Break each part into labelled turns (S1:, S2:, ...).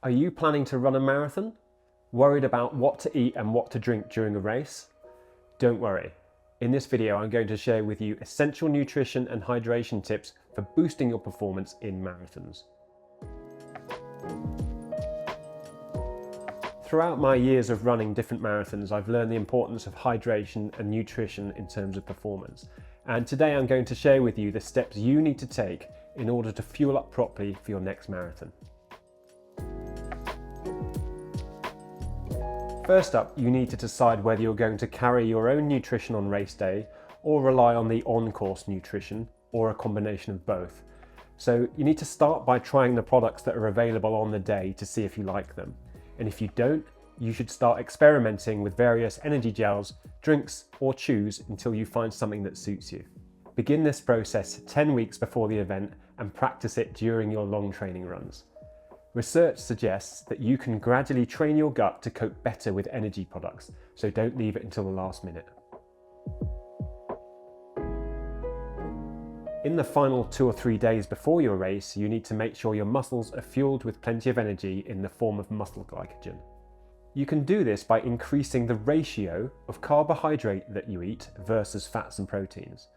S1: Are you planning to run a marathon? Worried about what to eat and what to drink during a race? Don't worry. In this video, I'm going to share with you essential nutrition and hydration tips for boosting your performance in marathons. Throughout my years of running different marathons, I've learned the importance of hydration and nutrition in terms of performance. And today I'm going to share with you the steps you need to take in order to fuel up properly for your next marathon. First up, you need to decide whether you're going to carry your own nutrition on race day or rely on the on-course nutrition or a combination of both. So you need to start by trying the products that are available on the day to see if you like them. And if you don't, you should start experimenting with various energy gels, drinks, or chews until you find something that suits you. Begin this process 10 weeks before the event and practice it during your long training runs. Research suggests that you can gradually train your gut to cope better with energy products, so don't leave it until the last minute. In the final 2 or 3 days before your race, you need to make sure your muscles are fueled with plenty of energy in the form of muscle glycogen. You can do this by increasing the ratio of carbohydrate that you eat versus fats and proteins.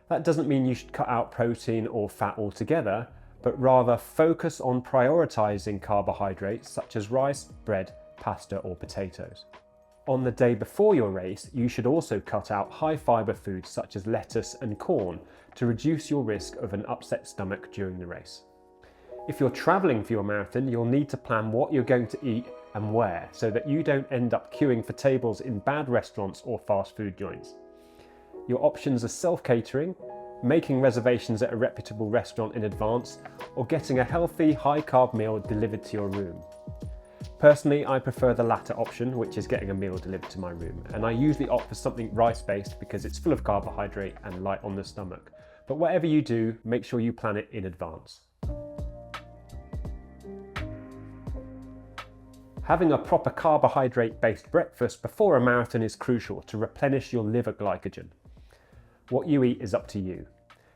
S1: That doesn't mean you should cut out protein or fat altogether, but rather focus on prioritizing carbohydrates such as rice, bread, pasta, or potatoes. On the day before your race, you should also cut out high fiber foods such as lettuce and corn to reduce your risk of an upset stomach during the race. If you're traveling for your marathon, you'll need to plan what you're going to eat and where so that you don't end up queuing for tables in bad restaurants or fast food joints. Your options are self-catering, making reservations at a reputable restaurant in advance, or getting a healthy, high-carb meal delivered to your room. Personally, I prefer the latter option, which is getting a meal delivered to my room, and I usually opt for something rice-based because it's full of carbohydrate and light on the stomach. But whatever you do, make sure you plan it in advance. Having a proper carbohydrate-based breakfast before a marathon is crucial to replenish your liver glycogen. What you eat is up to you.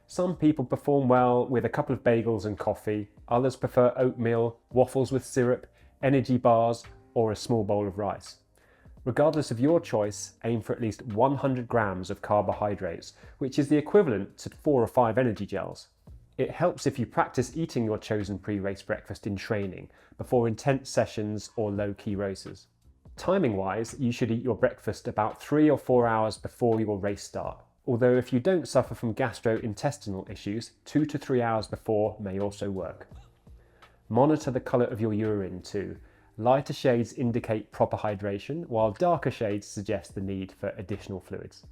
S1: Some people perform well with a couple of bagels and coffee, others prefer oatmeal, waffles with syrup, energy bars, or a small bowl of rice. Regardless of your choice, aim for at least 100 grams of carbohydrates, which is the equivalent to 4 or 5 energy gels. It helps if you practice eating your chosen pre-race breakfast in training, before intense sessions or low-key races. Timing-wise, you should eat your breakfast about 3 or 4 hours before your race start. Although if you don't suffer from gastrointestinal issues, 2 to 3 hours before may also work. Monitor the colour of your urine too. Lighter shades indicate proper hydration, while darker shades suggest the need for additional fluids.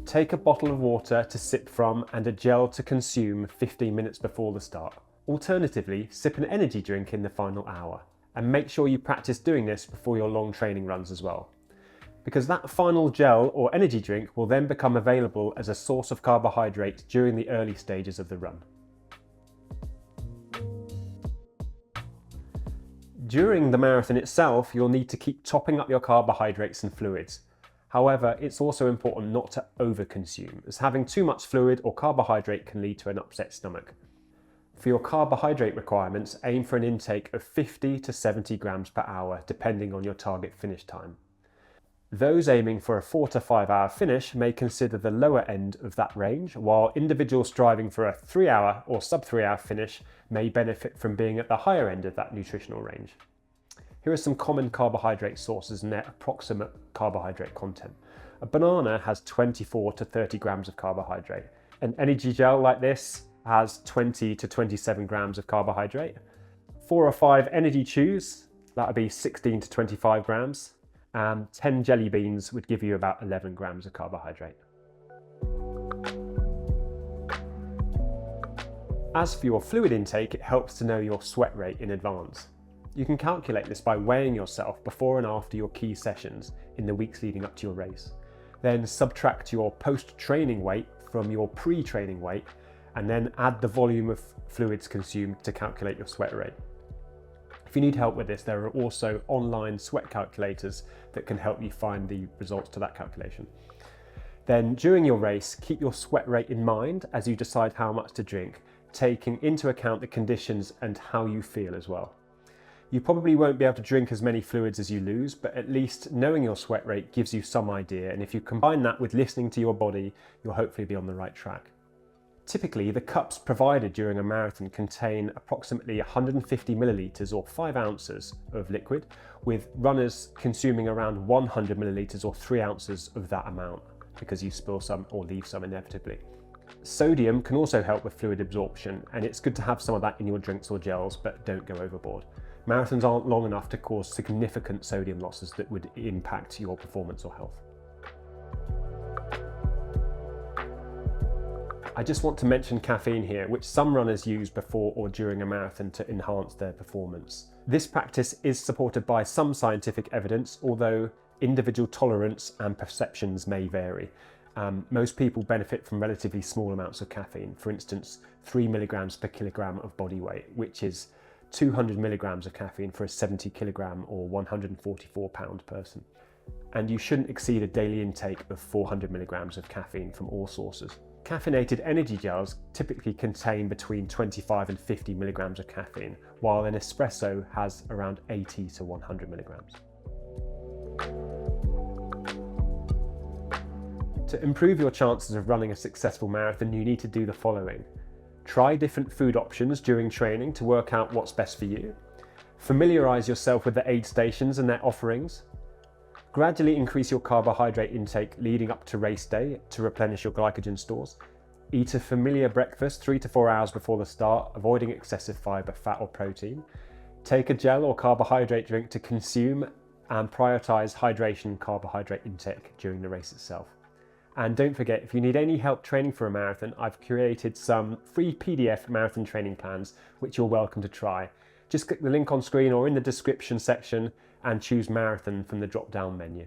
S1: Take a bottle of water to sip from and a gel to consume 15 minutes before the start. Alternatively, sip an energy drink in the final hour. And make sure you practice doing this before your long training runs as well. Because that final gel or energy drink will then become available as a source of carbohydrate during the early stages of the run. During the marathon itself, you'll need to keep topping up your carbohydrates and fluids. However, it's also important not to overconsume, as having too much fluid or carbohydrate can lead to an upset stomach. For your carbohydrate requirements, aim for an intake of 50 to 70 grams per hour, depending on your target finish time. Those aiming for a 4 to 5 hour finish may consider the lower end of that range, while individuals striving for a 3 hour or sub 3 hour finish may benefit from being at the higher end of that nutritional range. Here are some common carbohydrate sources and their approximate carbohydrate content. A banana has 24 to 30 grams of carbohydrate. An energy gel like this has 20 to 27 grams of carbohydrate. 4 or 5 energy chews, that would be 16 to 25 grams. And 10 jelly beans would give you about 11 grams of carbohydrate. As for your fluid intake, it helps to know your sweat rate in advance. You can calculate this by weighing yourself before and after your key sessions in the weeks leading up to your race. Then subtract your post-training weight from your pre-training weight, and then add the volume of fluids consumed to calculate your sweat rate. If you need help with this, there are also online sweat calculators that can help you find the results to that calculation. Then during your race, keep your sweat rate in mind as you decide how much to drink. taking into account the conditions and how you feel as well. You probably won't be able to drink as many fluids as you lose, but at least knowing your sweat rate gives you some idea, and if you combine that with listening to your body, you'll hopefully be on the right track. Typically, the cups provided during a marathon contain approximately 150 millilitres or 5 ounces of liquid, with runners consuming around 100 millilitres or 3 ounces of that amount, because you spill some or leave some inevitably. Sodium can also help with fluid absorption, and it's good to have some of that in your drinks or gels, but don't go overboard. Marathons aren't long enough to cause significant sodium losses that would impact your performance or health. I just want to mention caffeine here, which some runners use before or during a marathon to enhance their performance. This practice is supported by some scientific evidence, although individual tolerance and perceptions may vary. Most people benefit from relatively small amounts of caffeine, for instance 3 milligrams per kilogram of body weight, which is 200 milligrams of caffeine for a 70 kilogram or 144 pound person. And you shouldn't exceed a daily intake of 400 milligrams of caffeine from all sources. Caffeinated energy gels typically contain between 25 and 50 milligrams of caffeine, while an espresso has around 80 to 100 milligrams. To improve your chances of running a successful marathon, you need to do the following. Try different food options during training to work out what's best for you. Familiarise yourself with the aid stations and their offerings. Gradually increase your carbohydrate intake leading up to race day to replenish your glycogen stores. Eat a familiar breakfast 3 to 4 hours before the start, avoiding excessive fibre, fat or protein. Take a gel or carbohydrate drink to consume, and prioritise hydration and carbohydrate intake during the race itself. And don't forget, if you need any help training for a marathon, I've created some free PDF marathon training plans, which you're welcome to try. Just click the link on screen or in the description section and choose marathon from the drop-down menu.